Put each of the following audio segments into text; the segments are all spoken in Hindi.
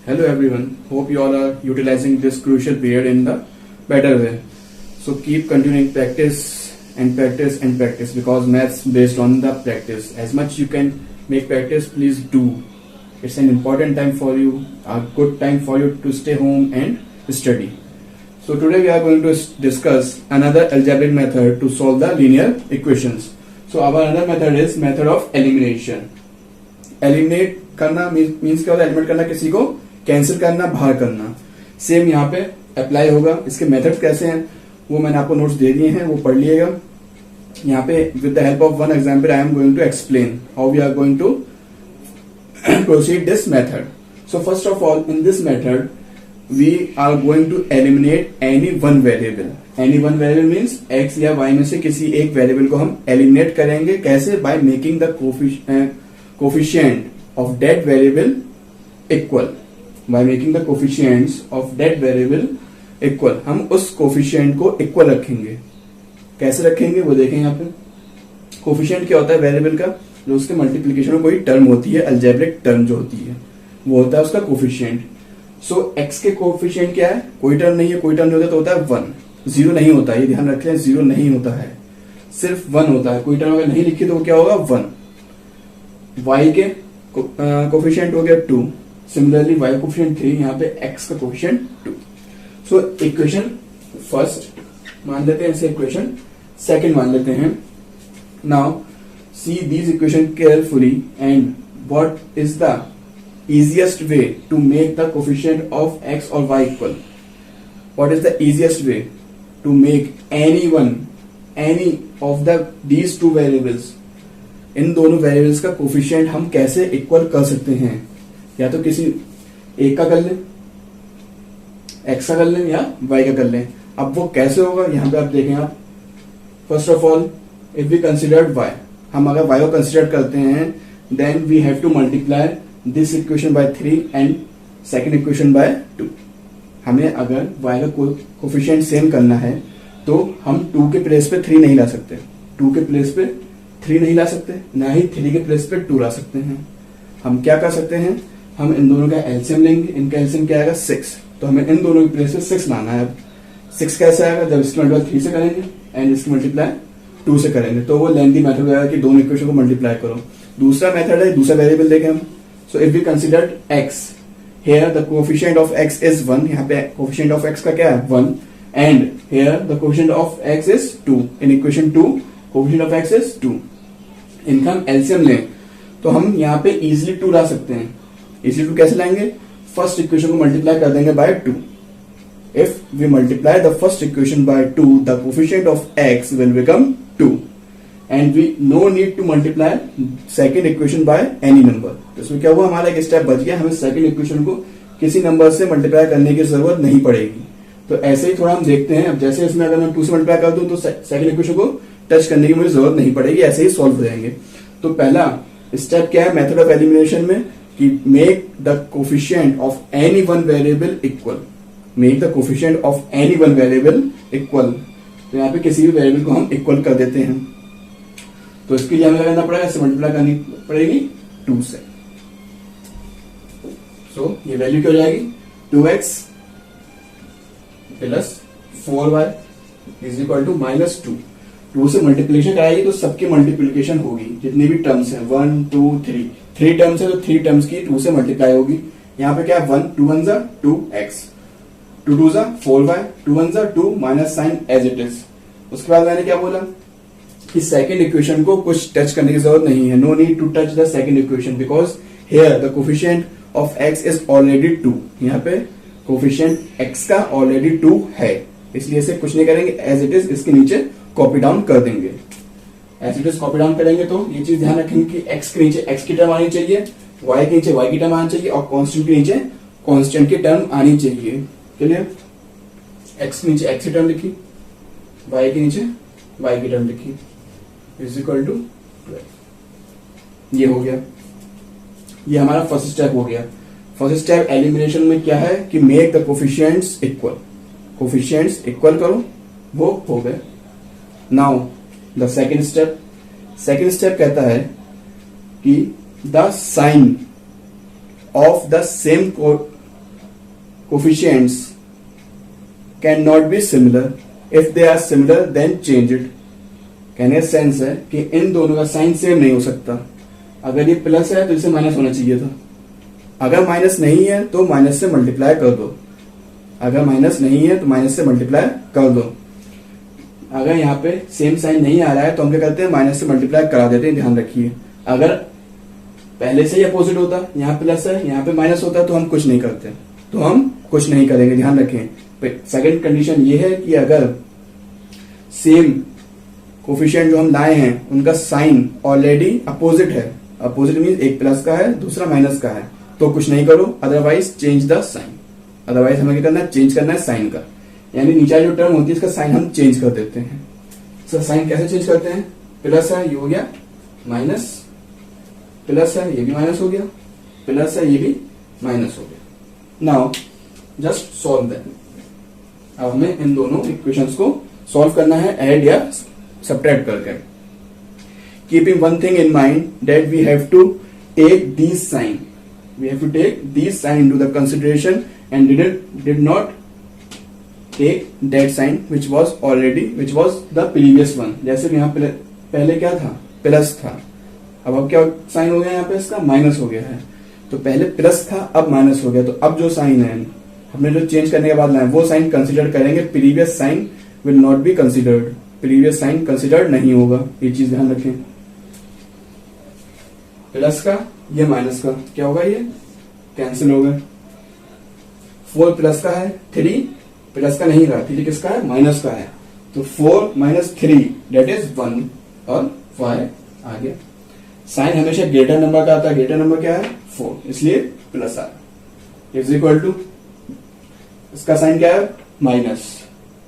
Hello everyone, hope you all are utilizing this crucial period in the better way. So keep continuing practice and practice and practice because maths based on the practice. As much you can make practice, please do. It's an important time for you, a good time for you to stay home and study. So today we are going to discuss another algebraic method to solve the linear equations. So our another method is method of elimination. Eliminate करना मीन्स क्या होता है? एलिमिनेट करना, किसी को कैंसिल करना, बाहर करना. सेम यहाँ पे अप्लाई होगा. इसके मेथड कैसे हैं वो मैंने आपको नोट्स दे दिए हैं, वो पढ़ लिएगा. यहाँ पे with the help of one example I am going to explain how we are going to proceed this method. So first of all, in this method we are going to eliminate any one variable. Any one variable means x या y में से किसी एक वेरिएबल को हम एलिमिनेट करेंगे. कैसे? by making the coefficient of that variable equal. by making the coefficients of that variable equal. हम उस कोफिशिएंट को इक्वल रखेंगे. कैसे रखेंगे वो देखें. यहाँ पे कोफिशिएंट क्या होता है? वेरिएबल का जो उसके मल्टीप्लीकेशन में कोई टर्म होती है, अलजेब्रिक टर्म जो होती है, वो होता है उसका कोफिशिएंट. सो एक्स के कोफिशिएंट क्या है? कोई टर्म नहीं है. कोई टर्म नहीं होता तो होता है 1. जीरो नहीं होता, ये ध्यान रख लें. जीरो नहीं होता है, सिर्फ 1 होता है. कोई टर्म अगर नहीं लिखी तो वो क्या होगा? 1. y के कोफिशिएंट हो गया 2. Similarly y coefficient 3. यहाँ पे x का कोफिशिएंट 2. सो इक्वेशन फर्स्ट मान लेते हैं, इसे इक्वेशन सेकंड मान लेते हैं. Now see these equation carefully and what is the easiest way to make the coefficient of x or y equal. What is the easiest way to make any of these two variables, इन दोनों वेरिएबल्स का कोफिशिएंट हम कैसे इक्वल कर सकते हैं? या तो किसी एक का कर लें, x का कर लें या y का कर लें. अब वो कैसे होगा यहाँ पे आप देखें. आप first of all if we considered y, हम अगर y को कंसिडर करते हैं then we have to multiply this equation by 3 and second equation by 2. हमें अगर y का कोफिशिएंट सेम करना है तो हम 2 के प्लेस पे 3 नहीं ला सकते. 2 के प्लेस पे 3 नहीं ला सकते, ना ही 3 के प्लेस पे 2 ला सकते हैं. हम क्या कर सकते हैं? हम इन दोनों का एलसीएम लेंगे. इनका एलसीएम क्या आएगा? 6. तो हमें इन दोनों के प्लेस पे 6 लाना है. अब 6 कैसे आएगा? जब इसकी मल्टीप्लाई 3 से करेंगे एंड इसकी मल्टीप्लाई 2 से करेंगे तो वो लेंथी मेथड होगा कि दोनों इक्वेशन को मल्टीप्लाई करो. दूसरा मेथड है, दूसरा वेरिएबल देखें हम. So if we consider x, here the coefficient of x is 1. यहाँ पे कोएफिशिएंट ऑफ x का क्या है? 1. And here the coefficient of x is 2. In equation 2 coefficient of x is 2. इनका हम एलसीएम लें तो हम यहाँ पे इजिली 2 ला सकते हैं. इजिली 2 कैसे लाएंगे? फर्स्ट इक्वेशन को मल्टीप्लाई कर देंगे bye 2. If we multiply the first equation by 2, the coefficient of x will become 2, and we no need to multiply second equation by any number. तो इसमें क्या हुआ? हमारा एक स्टेप बच गया. हमें सेकंड इक्वेशन को किसी नंबर से मल्टीप्लाई करने की जरूरत नहीं पड़ेगी. तो ऐसे ही थोड़ा हम देखते हैं. अब जैसे इसमें अगर मैं 2 से मल्टीप्लाई कर दूं तो सेकंड इक्वेशन को टच करने की मुझे जरूरत नहीं पड़ेगी. ऐसे ही सॉल्व हो जाएंगे. तो पहला स्टेप क्या है मेथड ऑफ एलिमिनेशन में? कि make the coefficient of any one variable equal. Make the coefficient of any one variable equal. तो यहाँ पे किसी भी वेरिएबल को हम इक्वल कर देते हैं. तो इसके लिए हमें क्या करना पड़ेगा? इससे मल्टीप्लाई करनी पड़ेगी 2 से. सो ये वैल्यू क्या हो जाएगी? 2x plus 4y is equal to -2. 2 से मल्टीप्लीकेशन कराएगी तो सबकी मल्टीप्लीकेशन होगी. जितनी भी टर्म्स है 1 2 3, 3 टर्म्स है तो 3 टर्म्स की 2 से मल्टीप्लाई होगी. यहाँ पे क्या है? 1 2 1 2x, 2 2 4y, 2 1 2 minus sign as it is. उसके बाद मैंने क्या बोला कि सेकंड इक्वेशन को कुछ टच करने की जरूरत नहीं है. No need to touch the second equation because here the coefficient of x is already 2. यहाँ पे कोफिशिएंट x का ऑलरेडी 2 है, इसलिए इसे कुछ नहीं करेंगे. एज इट इज इसके नीचे कॉपी डाउन कर देंगे. As it is copy down करेंगे तो ये चीज ध्यान रखेंगे कि x के नीचे x की टर्म आनी चाहिए, y के नीचे y की टर्म आनी चाहिए और कांस्टेंट के नीचे कांस्टेंट की टर्म आनी चाहिए. क्लियर? x के नीचे x की टर्म लिखी, y के नीचे y की टर्म लिखी इज इक्वल टू 12. ये हो गया. ये हमारा फर्स्ट स्टेप हो गया. फर्स्ट स्टेप एलिमिनेशन में क्या है कि make the coefficients equal. Coefficients equal करो, वो हो गए. Now the second step. Second step कहता है कि the sign of the same coefficients can not be similar, if they are similar then change it. कहने का सेंस है कि इन दोनों का साइन सेम नहीं हो सकता। अगर ये प्लस है तो इसे माइनस होना चाहिए था, अगर माइनस नहीं है तो माइनस से मल्टीप्लाई कर दो, अगर माइनस नहीं है तो माइनस से मल्टीप्लाई कर दो। अगर यहाँ पे सेम साइन नहीं आ रहा है तो हम क्या करते हैं, माइनस से मल्टीप्लाई करा देते हैं, ध्यान रखिए। अगर पहले से ही अपोजिट होता, यहाँ प्लस है यहाँ पे माइनस होता, तो हम कुछ नहीं करते, तो हम कुछ नहीं करेंगे, ध्यान रखें। सेकंड कंडीशन ये है कि अगर सेम कोफिशिएंट जो हम लाए हैं उनका साइन ऑलरेडी अपोजिट है, अपोजिट मीन एक प्लस का है दूसरा माइनस का है, तो कुछ नहीं करो, otherwise change the sign. Otherwise हमें क्या करना है, चेंज करना है साइन का, यानी नीचे जो टर्म होती है इसका साइन हम चेंज कर देते हैं। सर साइन कैसे चेंज करते हैं, प्लस है ये हो गया माइनस, प्लस है ये भी माइनस हो गया, प्लस है ये भी माइनस हो गया। Now just solve that. अब हमें इन दोनों इक्वेशंस को सॉल्व करना है ऐड या सब्ट्रैक्ट करके। Keeping one thing in mind that we have to take these sign, we have to take these sign into the consideration and did not take that sign which was the previous one। जैसे यहाँ पहले क्या था, प्लस था, अब क्या साइन हो गया, यहाँ पे इसका माइनस हो गया है। तो पहले प्लस था अब माइनस हो गया, तो अब जो साइन है हमने जो चेंज करने के बाद लाए वो साइन कंसिडर करेंगे, previous sign will not be considered, previous sign considered नहीं होगा, ये चीज ध्यान रखें। प्लस का ये माइनस का क्या होगा, ये कैंसिल हो गया। 4 प्लस का है, 3 प्लस का नहीं रहा, 3 किसका है, माइनस का है, तो 4 माइनस 3 डेट इज 1 और y आ गया। साइन हमेशा ग्रेटर नंबर का आता है, ग्रेटर नंबर क्या है 4, इसलिए plus a is equal to, इसका साइन क्या है minus,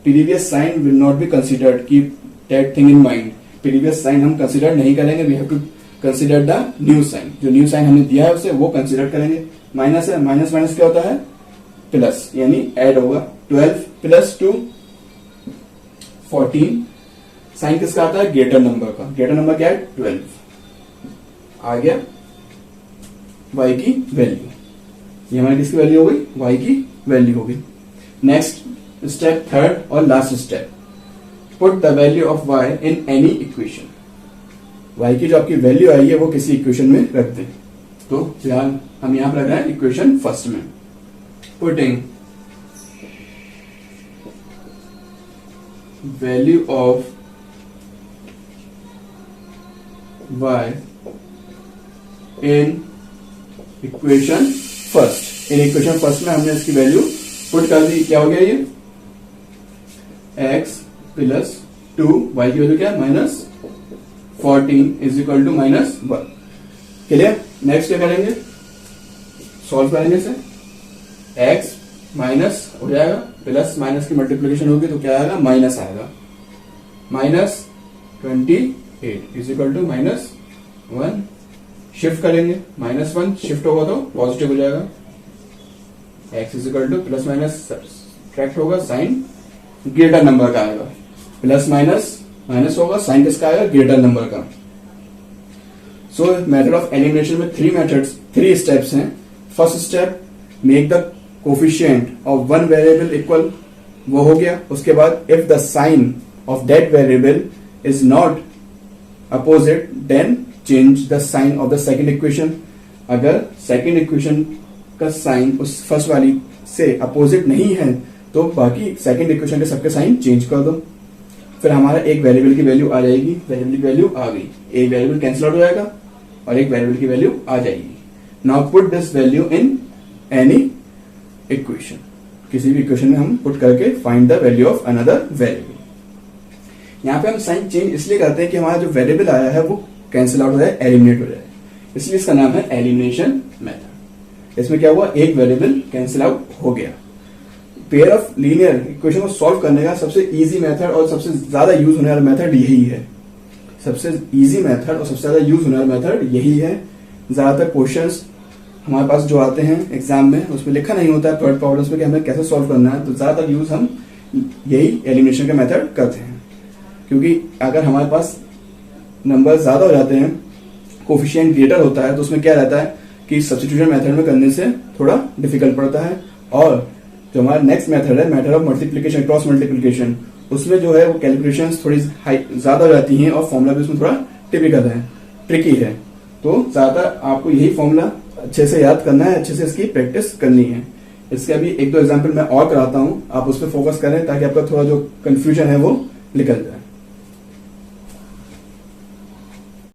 previous sign will not be considered, keep that thing in mind. Previous sign हम कंसिडर नहीं करेंगे, we have to consider the new sign, जो न्यू साइन हमने दिया है उसे वो कंसिडर करेंगे। माइनस है, माइनस माइनस क्या होता है प्लस, यानी ऐड होगा। 12 प्लस 2 14, साइन किसका आता है ग्रेटर नंबर का, ग्रेटर नंबर क्या है 12 आ गया। y की वैल्यू, ये हमारी किसकी वैल्यू हो गई, y की वैल्यू हो गई। नेक्स्ट स्टेप, थर्ड और last step, put the value of y in any equation. y की जो आपकी वैल्यू आई है वो किसी इक्वेशन में रख दें, तो फिलहाल हम यहां पर रख रहे हैं इक्वेशन फर्स्ट में। Putting value of y in equation first, in equation first में हमने इसकी वैल्यू पुट कर दी, क्या हो गया ये x प्लस 2, y की वैल्यू क्या है minus 14 is equal to minus 1। Clear. Next क्या करेंगे, सॉल्व करेंगे इसे, x माइनस हो जाएगा, प्लस माइनस की मल्टीप्लीकेशन होगी तो क्या आएगा माइनस आएगा, minus 28 is equal to minus 1। Shift करेंगे, माइनस 1 शिफ्ट होगा तो पॉजिटिव हो जाएगा, x is equal to plus minus subtract होगा, साइन ग्रेटर नंबर का आएगा, प्लस माइनस माइनस होगा, साइन किसका आएगा ग्रेटर नंबर का। सो मेथड ऑफ एलिमिनेशन में 3 स्टेप्स हैं। First step, make the coefficient of one variable equal, वो हो गया। उसके बाद if the sign of that variable is not opposite then change the sign of the second equation. अगर सेकेंड इक्वेशन का साइन उस फर्स्ट वाली से अपोजिट नहीं है तो बाकी सेकेंड इक्वेशन के सबके साइन चेंज कर दो, फिर हमारा एक वेरिएबल की वैल्यू आ जाएगी, वेरिएबल की वैल्यू आ गई, एक वेरिएबल कैंसिल आउट हो जाएगा और एक वेरिएबल की वैल्यू आ जाएगी। Now put this value in any equation, किसी भी इक्वेशन में हम पुट करके find the value of another variable. यहाँ पे हम साइन चेंज इसलिए करते हैं कि हमारा जो वेरिएबल आया है वो कैंसिल आउट हो जाए, एलिमिनेट हो जाए, इसलिए इसका नाम है एलिमिनेशन मेथड। इसमें क्या हुआ, एक वेरिएबल कैंसिल आउट हो गया। पेयर ऑफ लीनियर इक्वेशन को सॉल्व करने का सबसे इजी मेथड और सबसे ज्यादा यूज होने वाला मेथड यही है, सबसे इजी मेथड और सबसे ज्यादा यूज होने वाला मेथड यही है। ज्यादातर क्वेश्चंस हमारे पास जो आते हैं एग्जाम में उसमें लिखा नहीं होता है थर्ड प्रॉब्लम्स में कि हमें कैसे सॉल्व करना है, तो ज्यादातर यूज हम यही एलिमिनेशन का मेथड करते हैं। क्योंकि अगर हमारे पास नंबर ज्यादा हो जाते हैं, कोफिशिएंट ग्रेटर होता है, तो उसमें क्या रहता है कि सब्स्टिट्यूशन मेथड में करने से थोड़ा डिफिकल्ट पड़ता है और जो हमारा नेक्स्ट मेथड है, method of multiplication, cross multiplication, उसमें जो है वो कैलकुलेशंस थोड़ी ज्यादा हो जाती हैं और फॉर्मूला भी उसमें थोड़ा टिपिकल है, ट्रिकी है। तो ज्यादातर आपको यही फॉर्मूला अच्छे से याद करना है, अच्छे से इसकी प्रैक्टिस करनी है। इसके अभी एक दो एग्जाम्पल मैं और कराता हूँ, आप उस पर फोकस करें ताकि आपका थोड़ा जो कंफ्यूजन है वो निकल जाए।